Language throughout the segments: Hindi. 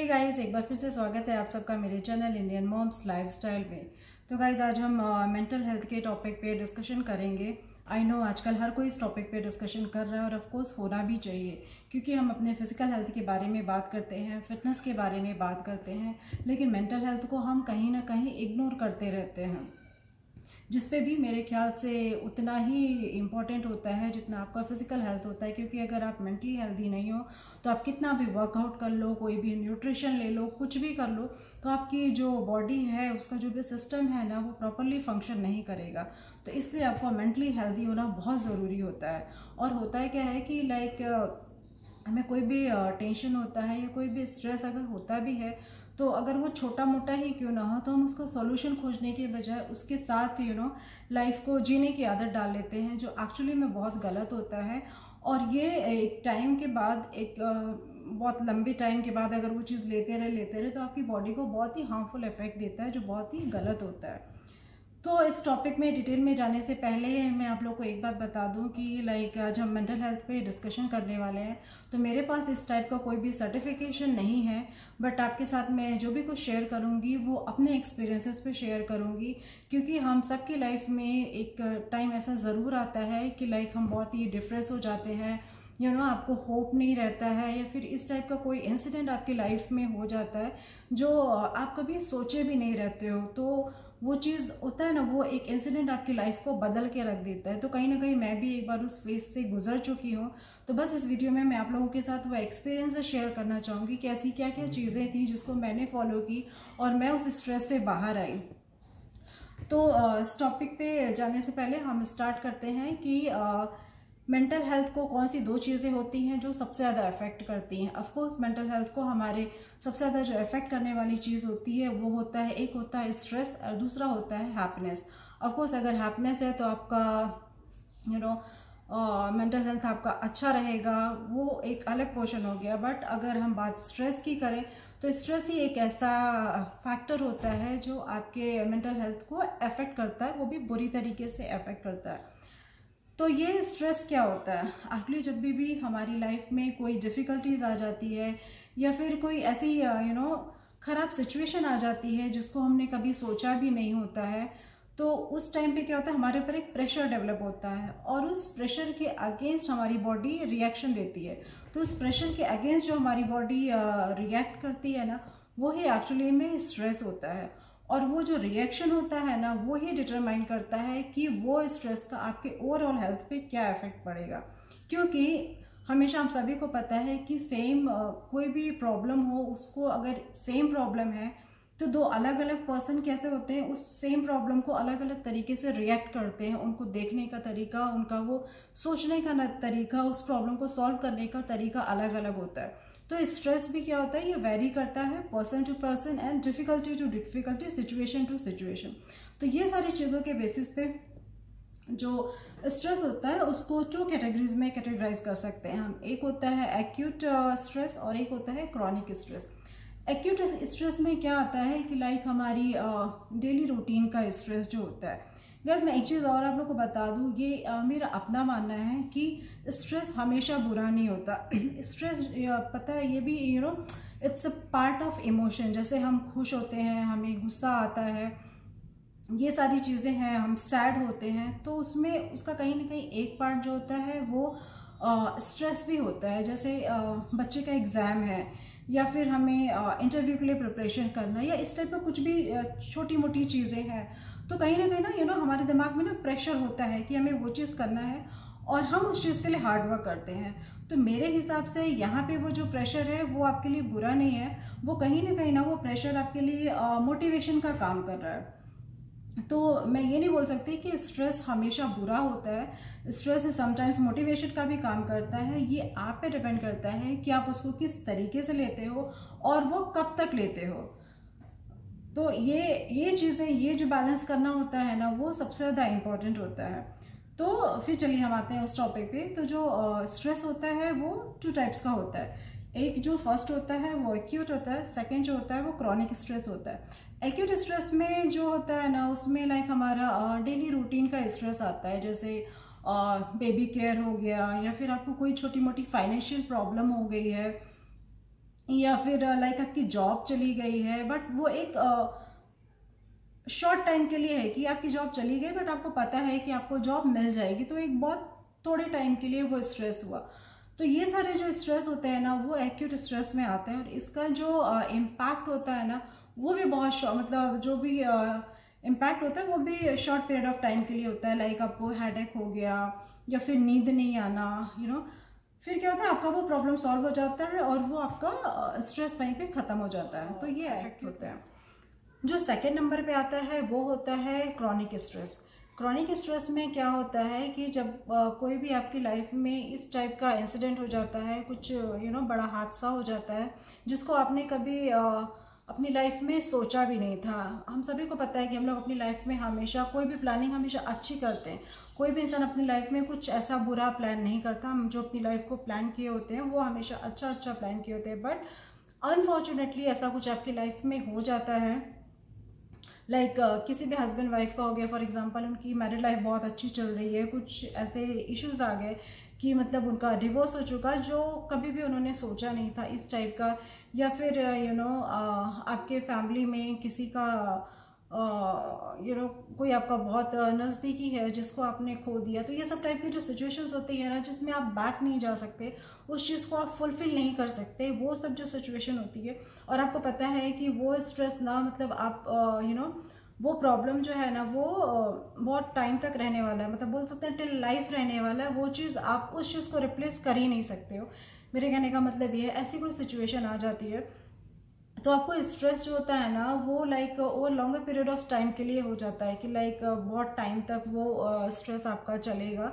हे गाइस, एक बार फिर से स्वागत है आप सबका मेरे चैनल इंडियन मॉम्स लाइफस्टाइल में। तो गाइस आज हम मेंटल हेल्थ के टॉपिक पे डिस्कशन करेंगे। आई नो आजकल हर कोई इस टॉपिक पे डिस्कशन कर रहा है और ऑफ कोर्स होना भी चाहिए, क्योंकि हम अपने फिजिकल हेल्थ के बारे में बात करते हैं, फिटनेस के बारे में बात करते हैं, लेकिन मेंटल हेल्थ को हम कहीं ना कहीं इग्नोर करते रहते हैं, जिस पे भी मेरे ख्याल से उतना ही इम्पॉर्टेंट होता है जितना आपका फिजिकल हेल्थ होता है। क्योंकि अगर आप मेंटली हेल्दी नहीं हो तो आप कितना भी वर्कआउट कर लो, कोई भी न्यूट्रिशन ले लो, कुछ भी कर लो, तो आपकी जो बॉडी है उसका जो भी सिस्टम है ना वो प्रॉपरली फंक्शन नहीं करेगा। तो इसलिए आपको मेंटली हेल्दी होना बहुत ज़रूरी होता है। और होता है क्या है कि हमें कोई भी टेंशन होता है या कोई भी स्ट्रेस अगर होता भी है, तो अगर वो छोटा मोटा ही क्यों ना हो, तो हम उसका सॉल्यूशन खोजने के बजाय उसके साथ लाइफ को जीने की आदत डाल लेते हैं, जो एक्चुअली में बहुत गलत होता है। और ये एक टाइम के बाद, एक बहुत लंबे टाइम के बाद अगर वो चीज़ लेते रहे तो आपकी बॉडी को बहुत ही हार्मफुल इफेक्ट देता है, जो बहुत ही गलत होता है। तो इस टॉपिक में डिटेल में जाने से पहले मैं आप लोग को एक बात बता दूं कि आज हम मेंटल हेल्थ पे डिस्कशन करने वाले हैं। तो मेरे पास इस टाइप का कोई भी सर्टिफिकेशन नहीं है, बट आपके साथ मैं जो भी कुछ शेयर करूंगी वो अपने एक्सपीरियंसेस पे शेयर करूंगी। क्योंकि हम सबकी लाइफ में एक टाइम ऐसा ज़रूर आता है कि हम बहुत ही डिप्रेस हो जाते हैं, आपको होप नहीं रहता है, या फिर इस टाइप का कोई इंसिडेंट आपकी लाइफ में हो जाता है जो आप कभी सोचे भी नहीं रहते हो। तो वो चीज़ होता है ना, वो एक इंसिडेंट आपकी लाइफ को बदल के रख देता है। तो कहीं ना कहीं मैं भी एक बार उस फेज से गुजर चुकी हूँ। तो बस इस वीडियो में मैं आप लोगों के साथ वो एक्सपीरियंस शेयर करना चाहूँगी कि ऐसी क्या क्या चीज़ें थी जिसको मैंने फॉलो की और मैं उस स्ट्रेस से बाहर आई। तो इस टॉपिक पे जाने से पहले हम स्टार्ट करते हैं कि मेंटल हेल्थ को कौन सी दो चीज़ें होती हैं जो सबसे ज़्यादा अफेक्ट करती हैं। ऑफ कोर्स मेंटल हेल्थ को हमारे सबसे ज़्यादा जो अफेक्ट करने वाली चीज़ होती है वो होता है, एक होता है स्ट्रेस और दूसरा होता है हैप्पीनेस। ऑफ कोर्स अगर हैप्पीनेस है तो आपका मेंटल हेल्थ आपका अच्छा रहेगा, वो एक अलग पोर्शन हो गया। बट अगर हम बात स्ट्रेस की करें तो स्ट्रेस ही एक ऐसा फैक्टर होता है जो आपके मेंटल हेल्थ को अफेक्ट करता है, वो भी बुरी तरीके से अफेक्ट करता है। तो ये स्ट्रेस क्या होता है एक्चुअली, जब भी हमारी लाइफ में कोई डिफ़िकल्टीज आ जाती है या फिर कोई ऐसी ख़राब सिचुएशन आ जाती है जिसको हमने कभी सोचा भी नहीं होता है, तो उस टाइम पे क्या होता है, हमारे ऊपर एक प्रेशर डेवलप होता है और उस प्रेशर के अगेंस्ट हमारी बॉडी रिएक्शन देती है। तो उस प्रेशर के अगेंस्ट जो हमारी बॉडी रिएक्ट करती है ना, वो ही एक्चुअली में स्ट्रेस होता है। और वो जो रिएक्शन होता है ना, वो ही डिटरमाइन करता है कि वो स्ट्रेस का आपके ओवरऑल हेल्थ पे क्या इफेक्ट पड़ेगा। क्योंकि हमेशा हम सभी को पता है कि सेम कोई भी प्रॉब्लम हो, उसको अगर सेम प्रॉब्लम है तो दो अलग अलग पर्सन कैसे होते हैं, उस सेम प्रॉब्लम को अलग अलग तरीके से रिएक्ट करते हैं। उनको देखने का तरीका, उनका वो सोचने का तरीका, उस प्रॉब्लम को सॉल्व करने का तरीका अलग अलग होता है। तो स्ट्रेस भी क्या होता है, ये वेरी करता है person to person and difficulty to difficulty, situation to situation. तो ये सारी चीज़ों के बेसिस पे जो स्ट्रेस होता है उसको टू कैटेगरीज में कैटेगराइज कर सकते हैं हम। एक होता है एक्यूट स्ट्रेस और एक होता है क्रॉनिक स्ट्रेस। एक्यूट स्ट्रेस में क्या आता है कि हमारी डेली रूटीन का स्ट्रेस जो होता है। गैस मैं एक चीज़ और आप लोग को बता दूँ, ये मेरा अपना मानना है कि स्ट्रेस हमेशा बुरा नहीं होता। स्ट्रेस पता है ये भी it's a part of emotion. जैसे हम खुश होते हैं, हमें गुस्सा आता है, ये सारी चीज़ें हैं, हम सैड होते हैं, तो उसमें उसका कहीं ना कहीं एक पार्ट जो होता है वो स्ट्रेस भी होता है। जैसे बच्चे का एग्ज़ाम है या फिर हमें इंटरव्यू के लिए प्रिपरेशन करना, या इस टाइप का कुछ भी छोटी मोटी चीज़ें हैं, तो कहीं ना हमारे दिमाग में ना प्रेशर होता है कि हमें वो चीज़ करना है और हम उस चीज़ के लिए हार्ड वर्क करते हैं। तो मेरे हिसाब से यहाँ पे वो जो प्रेशर है वो आपके लिए बुरा नहीं है, वो कहीं ना वो प्रेशर आपके लिए मोटिवेशन का काम कर रहा है। तो मैं ये नहीं बोल सकती कि स्ट्रेस हमेशा बुरा होता है। स्ट्रेस समटाइम्स मोटिवेशन का भी काम करता है। ये आप पे डिपेंड करता है कि आप उसको किस तरीके से लेते हो और वो कब तक लेते हो। तो ये चीज़ें, ये जो बैलेंस करना होता है ना, वो सबसे ज़्यादा इम्पोर्टेंट होता है। तो फिर चलिए हम आते हैं उस टॉपिक पे। तो जो स्ट्रेस होता है वो टू टाइप्स का होता है। एक जो फर्स्ट होता है वो एक्यूट होता है, सेकंड जो होता है वो क्रॉनिक स्ट्रेस होता है। एक्यूट स्ट्रेस में जो होता है ना, उसमें हमारा डेली रूटीन का स्ट्रेस आता है। जैसे बेबी केयर हो गया, या फिर आपको कोई छोटी मोटी फाइनेंशियल प्रॉब्लम हो गई है, या फिर लाइक आपकी जॉब चली गई है, बट वो एक शॉर्ट टाइम के लिए है कि आपकी जॉब चली गई बट आपको पता है कि आपको जॉब मिल जाएगी, तो एक बहुत थोड़े टाइम के लिए वो स्ट्रेस हुआ। तो ये सारे जो स्ट्रेस होते हैं ना वो एक्यूट स्ट्रेस में आते हैं, और इसका जो इम्पैक्ट होता है ना वो भी बहुत मतलब जो भी इम्पैक्ट होता है वो भी शॉर्ट पीरियड ऑफ टाइम के लिए होता है। लाइक आपको हेडेक हो गया या फिर नींद नहीं आना, फिर क्या होता है आपका वो प्रॉब्लम सॉल्व हो जाता है और वो आपका स्ट्रेस वहीं पे ख़त्म हो जाता है। तो ये इफेक्ट होते हैं। जो सेकंड नंबर पे आता है वो होता है क्रॉनिक स्ट्रेस। क्रॉनिक स्ट्रेस में क्या होता है कि जब कोई भी आपकी लाइफ में इस टाइप का इंसिडेंट हो जाता है, कुछ बड़ा हादसा हो जाता है जिसको आपने कभी अपनी लाइफ में सोचा भी नहीं था। हम सभी को पता है कि हम लोग अपनी लाइफ में हमेशा कोई भी प्लानिंग हमेशा अच्छी करते हैं। कोई भी इंसान अपनी लाइफ में कुछ ऐसा बुरा प्लान नहीं करता। हम जो अपनी लाइफ को प्लान किए होते हैं वो हमेशा अच्छा प्लान किए होते हैं, बट अनफॉर्चुनेटली ऐसा कुछ आपकी लाइफ में हो जाता है। लाइक किसी भी हस्बैंड वाइफ का हो गया, फॉर एग्जांपल उनकी मैरिड लाइफ बहुत अच्छी चल रही है, कुछ ऐसे इश्यूज आ गए कि मतलब उनका डिवोर्स हो चुका जो कभी भी उन्होंने सोचा नहीं था इस टाइप का, या फिर आपके फैमिली में किसी का कोई आपका बहुत नज़दीकी है जिसको आपने खो दिया। तो ये सब टाइप की जो सिचुएशंस होती है ना जिसमें आप बैक नहीं जा सकते, उस चीज़ को आप फुलफ़िल नहीं कर सकते, वो सब जो सिचुएशन होती है और आपको पता है कि वो स्ट्रेस ना मतलब आप वो प्रॉब्लम जो है ना वो बहुत टाइम तक रहने वाला है, मतलब बोल सकते हैं टिल लाइफ रहने वाला है। वो चीज़ आप उस चीज़ को रिप्लेस कर ही नहीं सकते हो। मेरे कहने का मतलब ये है, ऐसी कोई सिचुएशन आ जाती है तो आपको स्ट्रेस जो होता है ना वो like over longer period of time के लिए हो जाता है कि लाइक बहुत टाइम तक वो स्ट्रेस आपका चलेगा।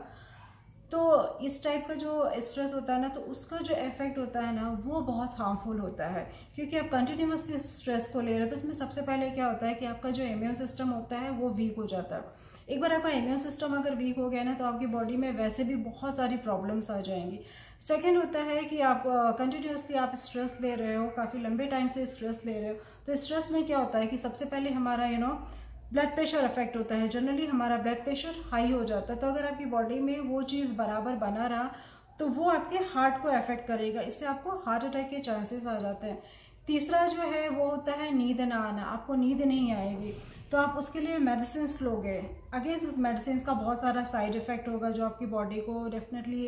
तो इस टाइप का जो स्ट्रेस होता है ना तो उसका जो इफेक्ट होता है ना वो बहुत हार्मफुल होता है, क्योंकि आप कंटिन्यूसली स्ट्रेस को ले रहे हो। तो इसमें सबसे पहले क्या होता है कि आपका जो इम्यून सिस्टम होता है वो वीक हो जाता है। एक बार आपका इम्यून सिस्टम अगर वीक हो गया ना तो आपकी बॉडी में वैसे भी बहुत सारी प्रॉब्लम्स आ जाएंगी। सेकेंड होता है कि आप कंटिन्यूसली आप स्ट्रेस ले रहे हो, काफ़ी लंबे टाइम से स्ट्रेस ले रहे हो। तो स्ट्रेस में क्या होता है कि सबसे पहले हमारा ब्लड प्रेशर अफेक्ट होता है। जनरली हमारा ब्लड प्रेशर हाई हो जाता है, तो अगर आपकी बॉडी में वो चीज़ बराबर बना रहा तो वो आपके हार्ट को अफेक्ट करेगा, इससे आपको हार्ट अटैक के चांसेस आ जाते हैं। तीसरा जो है वो होता है नींद ना आना, आपको नींद नहीं आएगी तो आप उसके लिए मेडिसिन लोगे। अगेन उस मेडिसिन का बहुत सारा साइड इफ़ेक्ट होगा जो आपकी बॉडी को डेफिनेटली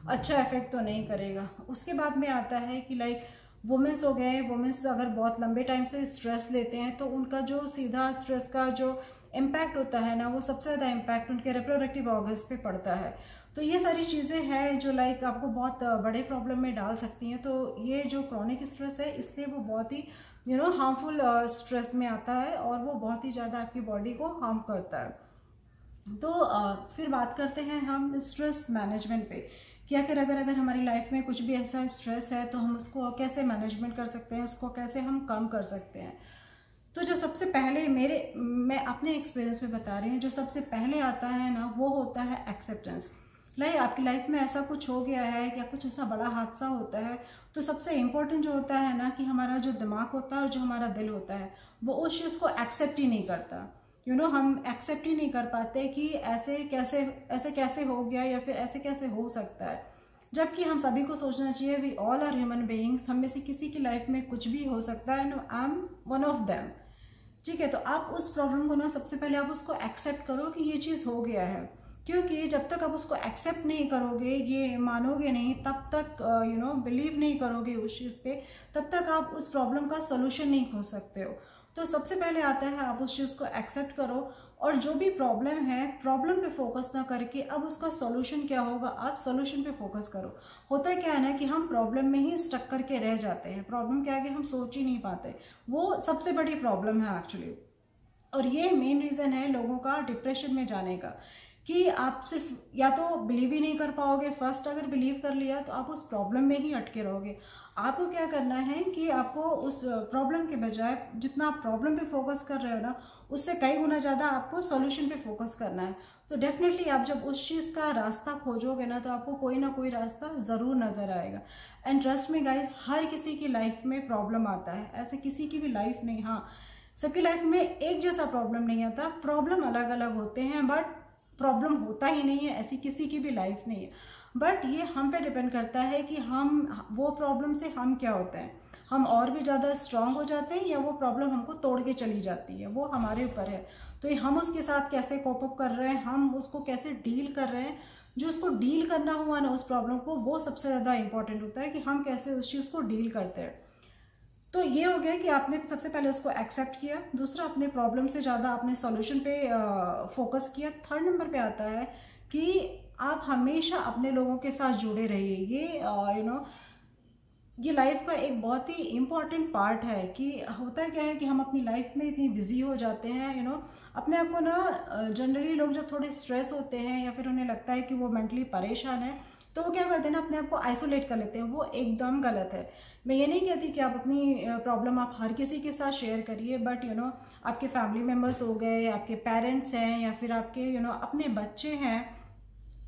अच्छा इफेक्ट तो नहीं करेगा। उसके बाद में आता है कि लाइक वुमेंस हो गए, वुमेंस अगर बहुत लंबे टाइम से स्ट्रेस लेते हैं तो उनका जो सीधा स्ट्रेस का जो इम्पैक्ट होता है ना वो सबसे ज़्यादा इम्पैक्ट उनके रिप्रोडक्टिव ऑर्गन्स पे पड़ता है। तो ये सारी चीज़ें हैं जो लाइक आपको बहुत बड़े प्रॉब्लम में डाल सकती हैं। तो ये जो क्रॉनिक स्ट्रेस है इसलिए वो बहुत ही हार्मफुल स्ट्रेस में आता है और वो बहुत ही ज़्यादा आपकी बॉडी को हार्म करता है। तो फिर बात करते हैं हम स्ट्रेस मैनेजमेंट पे कि अगर हमारी लाइफ में कुछ भी ऐसा स्ट्रेस है तो हम उसको कैसे मैनेजमेंट कर सकते हैं, उसको कैसे हम कम कर सकते हैं। तो जो सबसे पहले मैं अपने एक्सपीरियंस में बता रही हूँ, जो सबसे पहले आता है ना वो होता है एक्सेप्टेंस। लाइक आपकी लाइफ में ऐसा कुछ हो गया है या कुछ ऐसा बड़ा हादसा होता है तो सबसे इम्पोर्टेंट जो होता है ना कि हमारा जो दिमाग होता है और जो हमारा दिल होता है वो उस चीज़ को एक्सेप्ट ही नहीं करता। हम एक्सेप्ट ही नहीं कर पाते कि ऐसे कैसे हो गया या फिर ऐसे कैसे हो सकता है, जबकि हम सभी को सोचना चाहिए we all are human beings, हम में से किसी की लाइफ में कुछ भी हो सकता है and I am one of them. ठीक है, तो आप उस प्रॉब्लम को ना सबसे पहले आप उसको एक्सेप्ट करो कि ये चीज़ हो गया है, क्योंकि जब तक आप उसको एक्सेप्ट नहीं करोगे, ये मानोगे नहीं, तब तक बिलीव नहीं करोगे उस चीज़ पे, तब तक आप उस प्रॉब्लम का सोल्यूशन नहीं खोज सकते हो। तो सबसे पहले आता है आप उस चीज़ को एक्सेप्ट करो और जो भी प्रॉब्लम है प्रॉब्लम पे फोकस ना करके अब उसका सॉल्यूशन क्या होगा आप सॉल्यूशन पे फोकस करो। होता क्या है ना कि हम प्रॉब्लम में ही स्टक करके रह जाते हैं, प्रॉब्लम के आगे हम सोच ही नहीं पाते, वो सबसे बड़ी प्रॉब्लम है एक्चुअली। और ये मेन रीज़न है लोगों का डिप्रेशन में जाने का कि आप सिर्फ या तो बिलीव ही नहीं कर पाओगे, फर्स्ट अगर बिलीव कर लिया तो आप उस प्रॉब्लम में ही अटके रहोगे। आपको क्या करना है कि आपको उस प्रॉब्लम के बजाय जितना आप प्रॉब्लम पे फोकस कर रहे हो ना उससे कई गुना ज़्यादा आपको सॉल्यूशन पे फोकस करना है। तो डेफिनेटली आप जब उस चीज़ का रास्ता खोजोगे ना तो आपको कोई ना कोई रास्ता ज़रूर नज़र आएगा। एंड ट्रस्ट में गाइस, हर किसी की लाइफ में प्रॉब्लम आता है, ऐसे किसी की भी लाइफ नहीं, हाँ सबकी लाइफ में एक जैसा प्रॉब्लम नहीं आता, प्रॉब्लम अलग अलग होते हैं बट प्रॉब्लम होता ही नहीं है, ऐसी किसी की भी लाइफ नहीं है। बट ये हम पे डिपेंड करता है कि हम वो प्रॉब्लम से हम क्या होता है, हम और भी ज़्यादा स्ट्रांग हो जाते हैं या वो प्रॉब्लम हमको तोड़ के चली जाती है, वो हमारे ऊपर है। तो ये हम उसके साथ कैसे कोप अप कर रहे हैं, हम उसको कैसे डील कर रहे हैं, जो उसको डील करना हुआ ना उस प्रॉब्लम को, वो सबसे ज़्यादा इंपॉर्टेंट होता है कि हम कैसे उस चीज़ को डील करते हैं। तो ये हो गया कि आपने सबसे पहले उसको एक्सेप्ट किया, दूसरा अपने प्रॉब्लम से ज़्यादा आपने सॉल्यूशन पे फोकस किया। थर्ड नंबर पे आता है कि आप हमेशा अपने लोगों के साथ जुड़े रहिए। ये ये लाइफ का एक बहुत ही इम्पॉर्टेंट पार्ट है कि होता है क्या है कि हम अपनी लाइफ में इतनी बिजी हो जाते हैं अपने आप को ना, जनरली लोग जब थोड़े स्ट्रेस होते हैं या फिर उन्हें लगता है कि वो मेंटली परेशान है तो वो क्या करते हैं ना, अपने आप को आइसोलेट कर लेते हैं। वो एकदम गलत है। मैं ये नहीं कहती कि आप अपनी प्रॉब्लम आप हर किसी के साथ शेयर करिए, बट आपके फैमिली मेम्बर्स हो गए, आपके पेरेंट्स हैं या फिर आपके अपने बच्चे हैं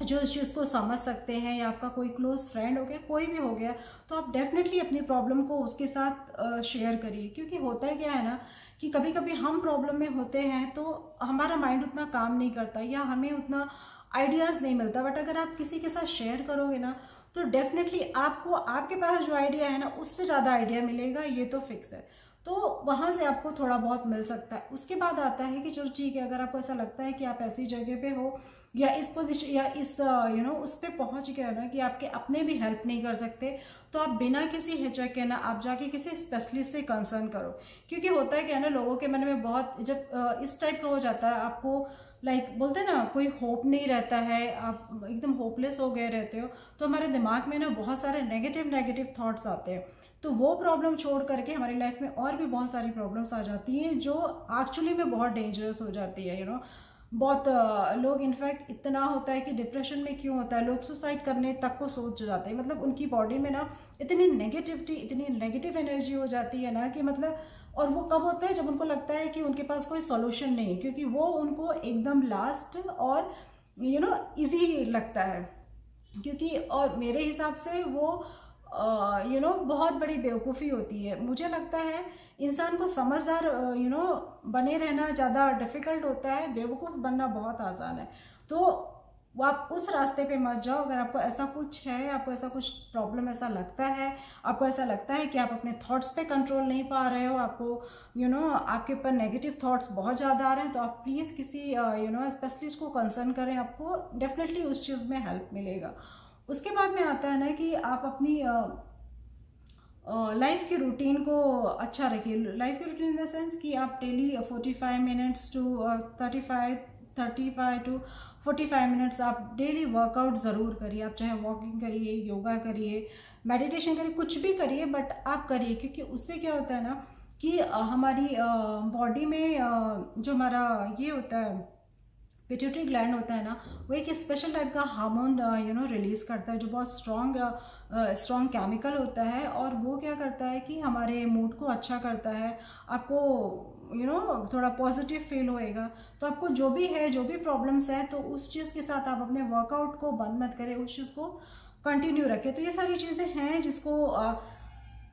जो इस चीज़ को समझ सकते हैं, या आपका कोई क्लोज फ्रेंड हो गया, कोई भी हो गया, तो आप डेफिनेटली अपनी प्रॉब्लम को उसके साथ शेयर करिए। क्योंकि होता है क्या है ना कि कभी कभी हम प्रॉब्लम में होते हैं तो हमारा माइंड उतना काम नहीं करता या हमें उतना आइडियाज़ नहीं मिलता, बट अगर आप किसी के साथ शेयर करोगे ना तो डेफिनेटली आपको आपके पास जो आइडिया है ना उससे ज़्यादा आइडिया मिलेगा, ये तो फिक्स है। तो वहाँ से आपको थोड़ा बहुत मिल सकता है। उसके बाद आता है कि चलो ठीक है, अगर आपको ऐसा लगता है कि आप ऐसी जगह पे हो या इस पोजीशन या इस उस पर पहुँच गए ना कि आपके अपने भी हेल्प नहीं कर सकते, तो आप बिना किसी हिचक के ना आप जाके किसी स्पेशलिस्ट से कंसर्न करो। क्योंकि होता है क्या ना, लोगों के मन में बहुत जब इस टाइप का हो जाता है, आपको बोलते हैं ना कोई होप नहीं रहता है, आप एकदम होपलेस हो गए रहते हो, तो हमारे दिमाग में ना बहुत सारे नेगेटिव थॉट्स आते हैं। तो वो प्रॉब्लम छोड़ करके हमारी लाइफ में और भी बहुत सारी प्रॉब्लम्स आ जाती हैं जो एक्चुअली में बहुत डेंजरस हो जाती है। बहुत लोग इनफैक्ट इतना होता है कि डिप्रेशन में क्यों होता है, लोग सुसाइड करने तक को सोच जाते हैं। मतलब उनकी बॉडी में ना इतनी नेगेटिव एनर्जी हो जाती है ना कि और वो कब होता है, जब उनको लगता है कि उनके पास कोई सॉल्यूशन नहीं है, क्योंकि वो उनको एकदम लास्ट और इजी लगता है। क्योंकि और मेरे हिसाब से वो बहुत बड़ी बेवकूफ़ी होती है। मुझे लगता है इंसान को समझदार बने रहना ज़्यादा डिफ़िकल्ट होता है, बेवकूफ़ बनना बहुत आसान है। तो वो आप उस रास्ते पे मत जाओ। अगर आपको ऐसा कुछ है, आपको ऐसा कुछ प्रॉब्लम ऐसा लगता है, आपको ऐसा लगता है कि आप अपने थॉट्स पे कंट्रोल नहीं पा रहे हो, आपको आपके ऊपर नेगेटिव थॉट्स बहुत ज़्यादा आ रहे हैं, तो आप प्लीज़ किसी स्पेशलिस्ट को कंसर्न करें, आपको डेफिनेटली उस चीज़ में हेल्प मिलेगा। उसके बाद में आता है ना कि आप अपनी लाइफ की रूटीन को अच्छा रखिए। लाइफ की रूटीन इन द सेंस कि आप daily 45 minutes to 35 to 45 minutes आप डेली वर्कआउट ज़रूर करिए। आप चाहे वॉकिंग करिए, योगा करिए, मेडिटेशन करिए, कुछ भी करिए, बट आप करिए। क्योंकि उससे क्या होता है ना कि हमारी बॉडी में जो हमारा ये होता है पिट्यूटरी ग्लैंड होता है ना, वो एक स्पेशल टाइप का हार्मोन रिलीज़ करता है जो बहुत स्ट्रॉन्ग केमिकल होता है, और वो क्या करता है कि हमारे मूड को अच्छा करता है। आपको थोड़ा पॉजिटिव फील होएगा। तो आपको जो भी प्रॉब्लम्स है, तो उस चीज़ के साथ आप अपने वर्कआउट को बंद मत करें, उस चीज़ को कंटिन्यू रखें। तो ये सारी चीज़ें हैं जिसको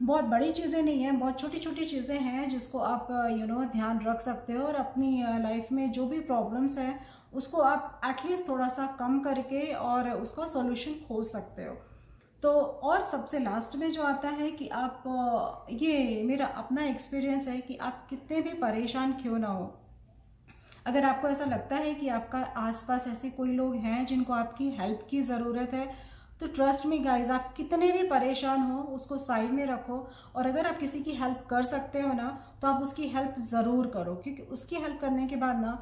बहुत बड़ी चीज़ें नहीं हैं, बहुत छोटी छोटी चीज़ें हैं जिसको आप ध्यान रख सकते हो, और अपनी लाइफ में जो भी प्रॉब्लम्स हैं उसको आप एटलीस्ट थोड़ा सा कम करके और उसका सॉल्यूशन खोज सकते हो। तो और सबसे लास्ट में जो आता है कि आप ये मेरा अपना एक्सपीरियंस है कि आप कितने भी परेशान क्यों ना हो, अगर आपको ऐसा लगता है कि आपका आसपास ऐसे कोई लोग हैं जिनको आपकी हेल्प की ज़रूरत है, तो ट्रस्ट मी गाइज, आप कितने भी परेशान हो उसको साइड में रखो, और अगर आप किसी की हेल्प कर सकते हो ना तो आप उसकी हेल्प ज़रूर करो। क्योंकि उसकी हेल्प करने के बाद ना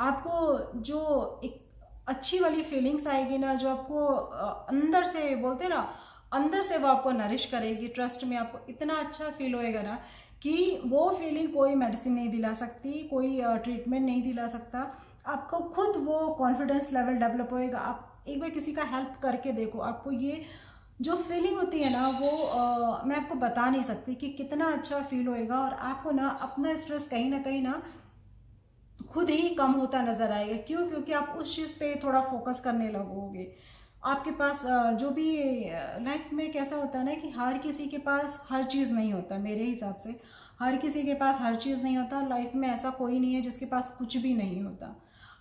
आपको जो एक अच्छी वाली फीलिंग्स आएगी ना, जो आपको अंदर से बोलते ना, अंदर से वो आपको नरिश करेगी। ट्रस्ट में आपको इतना अच्छा फील होएगा ना कि वो फीलिंग कोई मेडिसिन नहीं दिला सकती, कोई ट्रीटमेंट नहीं दिला सकता। आपको खुद वो कॉन्फिडेंस लेवल डेवलप होएगा। आप एक बार किसी का हेल्प करके देखो, आपको ये जो फीलिंग होती है ना वो मैं आपको बता नहीं सकती कि कितना अच्छा फील होएगा, और आपको ना अपना स्ट्रेस कहीं ना खुद ही कम होता नज़र आएगा। क्यों? क्योंकि आप उस चीज़ पे थोड़ा फोकस करने लगोगे। आपके पास जो भी लाइफ में कैसा होता है ना कि हर किसी के पास हर चीज़ नहीं होता। मेरे हिसाब से हर किसी के पास हर चीज़ नहीं होता। लाइफ में ऐसा कोई नहीं है जिसके पास कुछ भी नहीं होता।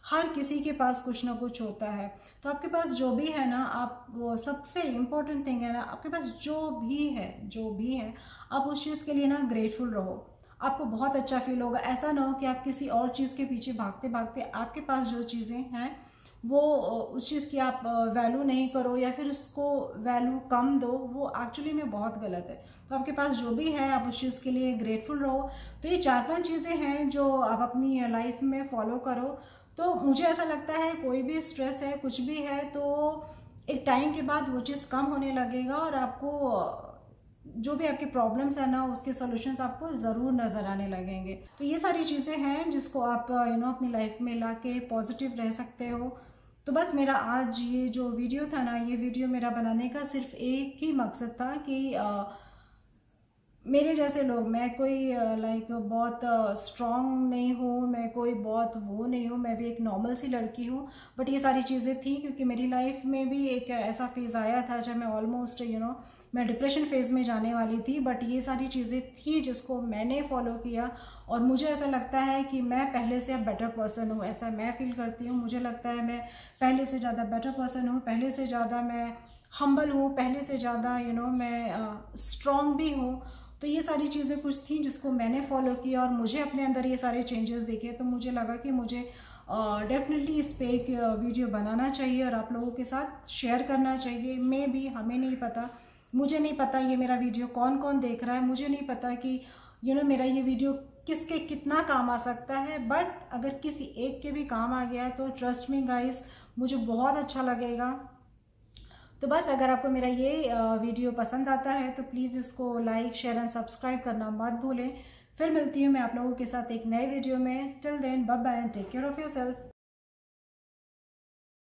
हर किसी के पास कुछ ना कुछ होता है। तो आपके पास जो भी है ना, आप वो सबसे इम्पोर्टेंट थिंग है ना, आपके पास जो भी है आप उस चीज़ के लिए ना ग्रेटफुल रहो। आपको बहुत अच्छा फील होगा। ऐसा ना हो कि आप किसी और चीज़ के पीछे भागते भागते आपके पास जो चीज़ें हैं वो उस चीज़ की आप वैल्यू नहीं करो या फिर उसको वैल्यू कम दो, वो एक्चुअली में बहुत गलत है। तो आपके पास जो भी है आप उस चीज़ के लिए ग्रेटफुल रहो। तो ये 4-5 चीज़ें हैं जो आप अपनी लाइफ में फॉलो करो। तो मुझे ऐसा लगता है कोई भी स्ट्रेस है, कुछ भी है, तो एक टाइम के बाद वो चीज़ कम होने लगेगा और आपको जो भी आपकी प्रॉब्लम्स है ना उसके सॉल्यूशंस आपको ज़रूर नज़र आने लगेंगे। तो ये सारी चीज़ें हैं जिसको आप अपनी लाइफ में ला के पॉजिटिव रह सकते हो। तो बस मेरा आज ये जो वीडियो था ना, ये वीडियो मेरा बनाने का सिर्फ एक ही मकसद था कि मेरे जैसे लोग, मैं कोई बहुत स्ट्रॉन्ग नहीं हूँ, मैं कोई बहुत वो नहीं हूँ, मैं भी एक नॉर्मल सी लड़की हूँ। बट ये सारी चीज़ें थी क्योंकि मेरी लाइफ में भी एक ऐसा फेज़ आया था जब मैं ऑलमोस्ट मैं डिप्रेशन फेज़ में जाने वाली थी। बट ये सारी चीज़ें थी जिसको मैंने फॉलो किया और मुझे ऐसा लगता है कि मैं पहले से अब बेटर पर्सन हूँ, ऐसा मैं फील करती हूँ। मुझे लगता है मैं पहले से ज़्यादा बेटर पर्सन हूँ, पहले से ज़्यादा मैं हम्बल हूँ, पहले से ज़्यादा मैं स्ट्रॉन्ग भी हूँ। तो ये सारी चीज़ें कुछ थी जिसको मैंने फॉलो किया और मुझे अपने अंदर ये सारे चेंजेस दिखे। तो मुझे लगा कि मुझे डेफिनेटली इस पे एक वीडियो बनाना चाहिए और आप लोगों के साथ शेयर करना चाहिए। मैं भी, हमें नहीं पता, मुझे नहीं पता ये मेरा वीडियो कौन कौन देख रहा है, मुझे नहीं पता कि मेरा ये वीडियो किसके कितना काम आ सकता है। बट अगर किसी एक के भी काम आ गया है तो ट्रस्ट मी गाइस, मुझे बहुत अच्छा लगेगा। तो बस अगर आपको मेरा ये वीडियो पसंद आता है तो प्लीज़ इसको लाइक, शेयर एंड सब्सक्राइब करना मत भूलें। फिर मिलती हूँ मैं आप लोगों के साथ एक नए वीडियो में। Till then bye bye and take care of yourself.